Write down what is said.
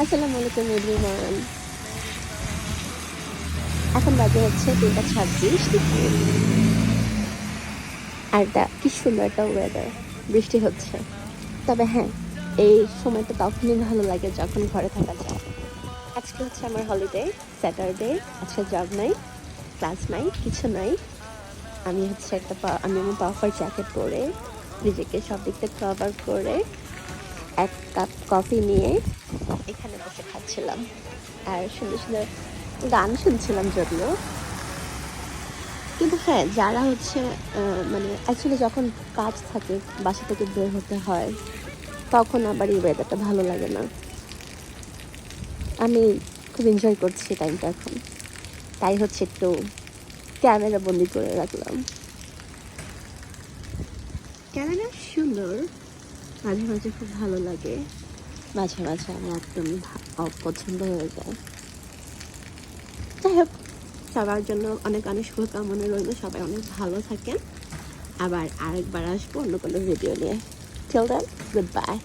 আসসালামু আলাইকুম এভরিওয়ান। এখন বাজে হচ্ছে 3:26 দুপুর। আর এটা কি সুন্দর একটা ওয়েদার, বৃষ্টি হচ্ছে। তবে হ্যাঁ, এই সময়টা তখনই ভালো লাগে যখন ঘরে থাকা যায়। আজকে হচ্ছে আমার হলিডে, স্যাটারডে। আজকে জব নাই, ক্লাস নাই, কিছু নাই। আমি আমার পাফার জ্যাকেট পরে নিজেকে সব দিক থেকে কভার করে এক কাপ কফি নিয়ে এখানে বসে খাচ্ছিলাম আর সুন্দর সুন্দর গান শুনছিলাম যদিও। কিন্তু হ্যাঁ, যারা হচ্ছে মানে অ্যাকচুয়ালি যখন কাজ থাকে, বাসা থেকে বের হতে হয়, তখন আবার এই ওয়েদারটা ভালো লাগে না। আমি খুব এনজয় করছি টাইমটা এখন, তাই হচ্ছে একটু ক্যামেরা বন্দি করে রাখলাম। ক্যামেরা সুন্দর, মাঝে মাঝে খুব ভালো লাগে, মাঝে মাঝে আমার একদম অপছন্দ হয়ে যায়। যাই হোক, সবার জন্য অনেক অনেক শুভকামনা রইল, সবাই অনেক ভালো থাকেন। আবার আরেকবার আসবো অন্য কোনো ভিডিও নিয়ে। Till then, good bye.